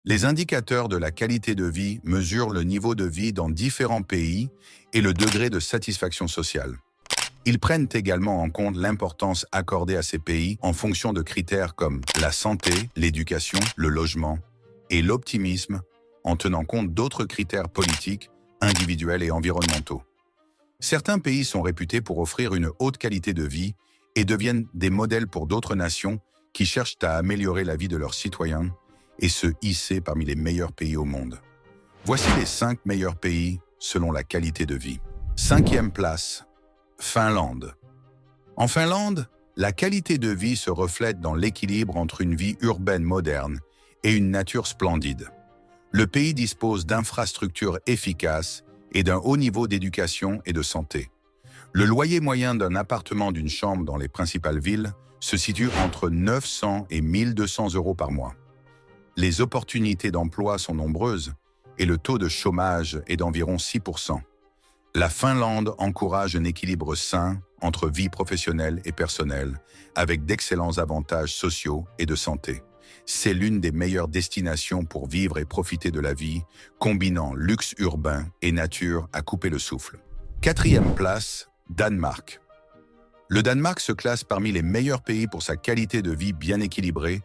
Les indicateurs de la qualité de vie mesurent le niveau de vie dans différents pays et le degré de satisfaction sociale. Ils prennent également en compte l'importance accordée à ces pays en fonction de critères comme la santé, l'éducation, le logement et l'optimisme, en tenant compte d'autres critères politiques, individuels et environnementaux. Certains pays sont réputés pour offrir une haute qualité de vie et deviennent des modèles pour d'autres nations qui cherchent à améliorer la vie de leurs citoyens et se hisser parmi les meilleurs pays au monde. Voici les 5 meilleurs pays selon la qualité de vie. 5e place, Finlande. En Finlande, la qualité de vie se reflète dans l'équilibre entre une vie urbaine moderne et une nature splendide. Le pays dispose d'infrastructures efficaces et d'un haut niveau d'éducation et de santé. Le loyer moyen d'un appartement d'une chambre dans les principales villes se situe entre 900 et 1200 euros par mois. Les opportunités d'emploi sont nombreuses et le taux de chômage est d'environ 6%. La Finlande encourage un équilibre sain entre vie professionnelle et personnelle, avec d'excellents avantages sociaux et de santé. C'est l'une des meilleures destinations pour vivre et profiter de la vie, combinant luxe urbain et nature à couper le souffle. 4e place, Danemark. Le Danemark se classe parmi les meilleurs pays pour sa qualité de vie bien équilibrée,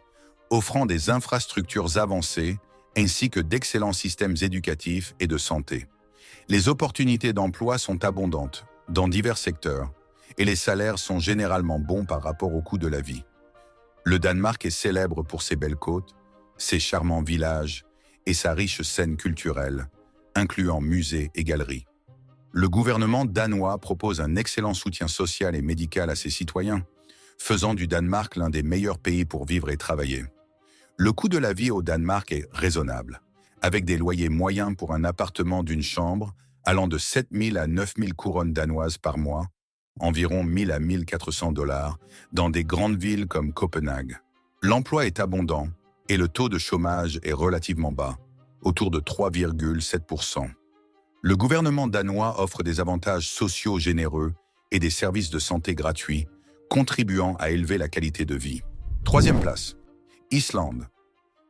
offrant des infrastructures avancées ainsi que d'excellents systèmes éducatifs et de santé. Les opportunités d'emploi sont abondantes dans divers secteurs et les salaires sont généralement bons par rapport au coût de la vie. Le Danemark est célèbre pour ses belles côtes, ses charmants villages et sa riche scène culturelle, incluant musées et galeries. Le gouvernement danois propose un excellent soutien social et médical à ses citoyens, faisant du Danemark l'un des meilleurs pays pour vivre et travailler. Le coût de la vie au Danemark est raisonnable, avec des loyers moyens pour un appartement d'une chambre allant de 7 000 à 9 000 couronnes danoises par mois, environ 1 000 à 1 400 $, dans des grandes villes comme Copenhague. L'emploi est abondant et le taux de chômage est relativement bas, autour de 3,7%. Le gouvernement danois offre des avantages sociaux généreux et des services de santé gratuits, contribuant à élever la qualité de vie. 3e place, Islande.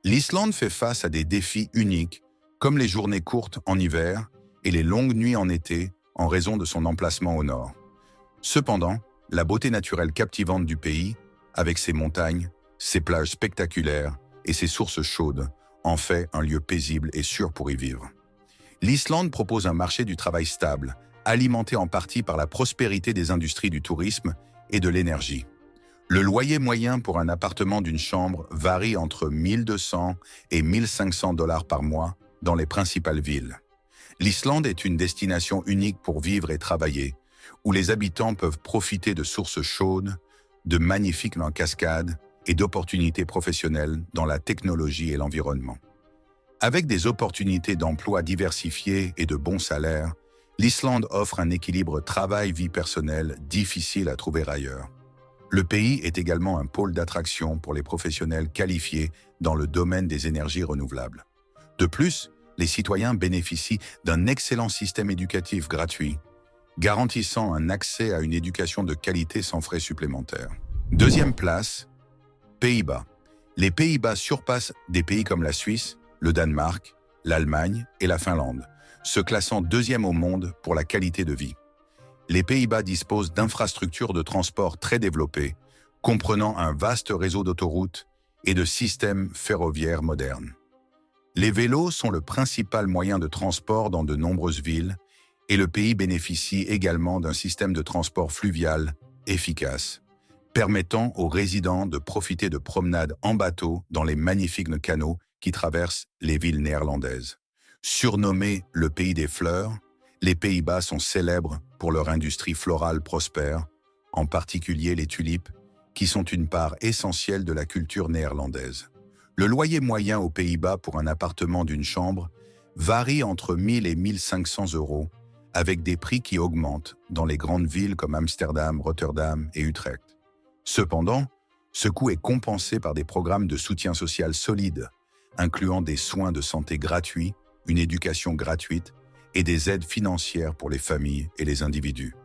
L'Islande fait face à des défis uniques, comme les journées courtes en hiver et les longues nuits en été en raison de son emplacement au nord. Cependant, la beauté naturelle captivante du pays, avec ses montagnes, ses plages spectaculaires et ses sources chaudes, en fait un lieu paisible et sûr pour y vivre. L'Islande propose un marché du travail stable, alimenté en partie par la prospérité des industries du tourisme et de l'énergie. Le loyer moyen pour un appartement d'une chambre varie entre 1 200 et 1 500 $ par mois dans les principales villes. L'Islande est une destination unique pour vivre et travailler, où les habitants peuvent profiter de sources chaudes, de magnifiques lacs en cascade et d'opportunités professionnelles dans la technologie et l'environnement. Avec des opportunités d'emploi diversifiées et de bons salaires, l'Islande offre un équilibre travail-vie personnelle difficile à trouver ailleurs. Le pays est également un pôle d'attraction pour les professionnels qualifiés dans le domaine des énergies renouvelables. De plus, les citoyens bénéficient d'un excellent système éducatif gratuit, garantissant un accès à une éducation de qualité sans frais supplémentaires. 2e place, Pays-Bas. Les Pays-Bas surpassent des pays comme la Suisse, le Danemark, l'Allemagne et la Finlande, se classant 2e au monde pour la qualité de vie. Les Pays-Bas disposent d'infrastructures de transport très développées, comprenant un vaste réseau d'autoroutes et de systèmes ferroviaires modernes. Les vélos sont le principal moyen de transport dans de nombreuses villes et le pays bénéficie également d'un système de transport fluvial efficace, permettant aux résidents de profiter de promenades en bateau dans les magnifiques canaux qui traversent les villes néerlandaises. Surnommés le pays des fleurs, les Pays-Bas sont célèbres pour leur industrie florale prospère, en particulier les tulipes, qui sont une part essentielle de la culture néerlandaise. Le loyer moyen aux Pays-Bas pour un appartement d'une chambre varie entre 1 000 et 1 500 €, avec des prix qui augmentent dans les grandes villes comme Amsterdam, Rotterdam et Utrecht. Cependant, ce coût est compensé par des programmes de soutien social solides, incluant des soins de santé gratuits, une éducation gratuite et des aides financières pour les familles et les individus.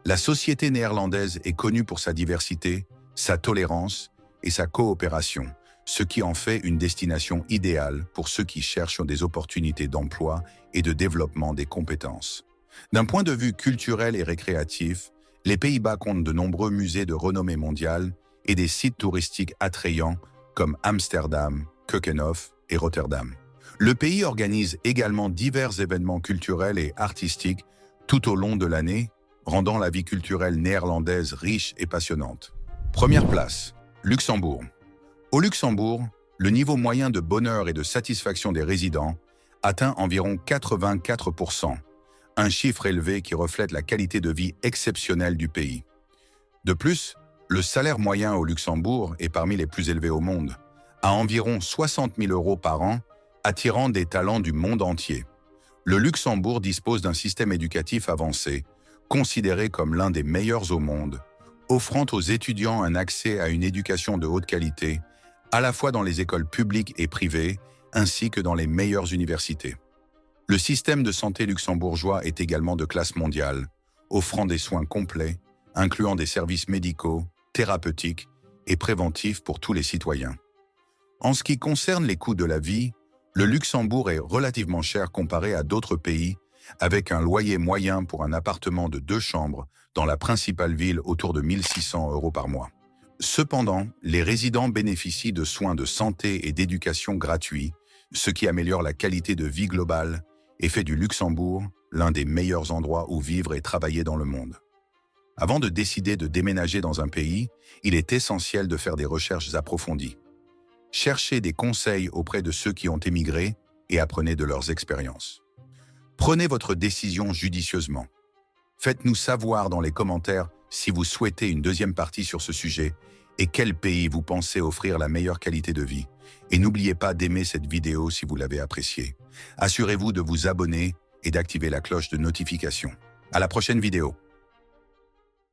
La société néerlandaise est connue pour sa diversité, sa tolérance et sa coopération, ce qui en fait une destination idéale pour ceux qui cherchent des opportunités d'emploi et de développement des compétences. D'un point de vue culturel et récréatif, les Pays-Bas comptent de nombreux musées de renommée mondiale et des sites touristiques attrayants comme Amsterdam, Keukenhof et Rotterdam. Le pays organise également divers événements culturels et artistiques tout au long de l'année, rendant la vie culturelle néerlandaise riche et passionnante. Première place, Luxembourg. Au Luxembourg, le niveau moyen de bonheur et de satisfaction des résidents atteint environ 84%, un chiffre élevé qui reflète la qualité de vie exceptionnelle du pays. De plus, le salaire moyen au Luxembourg est parmi les plus élevés au monde, à environ 60 000 € par an, attirant des talents du monde entier. Le Luxembourg dispose d'un système éducatif avancé, considéré comme l'un des meilleurs au monde, offrant aux étudiants un accès à une éducation de haute qualité, à la fois dans les écoles publiques et privées, ainsi que dans les meilleures universités. Le système de santé luxembourgeois est également de classe mondiale, offrant des soins complets, incluant des services médicaux, thérapeutiques et préventifs pour tous les citoyens. En ce qui concerne les coûts de la vie, le Luxembourg est relativement cher comparé à d'autres pays, avec un loyer moyen pour un appartement de 2 chambres dans la principale ville autour de 1 600 € par mois. Cependant, les résidents bénéficient de soins de santé et d'éducation gratuits, ce qui améliore la qualité de vie globale et fait du Luxembourg l'un des meilleurs endroits où vivre et travailler dans le monde. Avant de décider de déménager dans un pays, il est essentiel de faire des recherches approfondies. Cherchez des conseils auprès de ceux qui ont émigré et apprenez de leurs expériences. Prenez votre décision judicieusement. Faites-nous savoir dans les commentaires si vous souhaitez une deuxième partie sur ce sujet et quel pays vous pensez offrir la meilleure qualité de vie. Et n'oubliez pas d'aimer cette vidéo si vous l'avez appréciée. Assurez-vous de vous abonner et d'activer la cloche de notification. À la prochaine vidéo.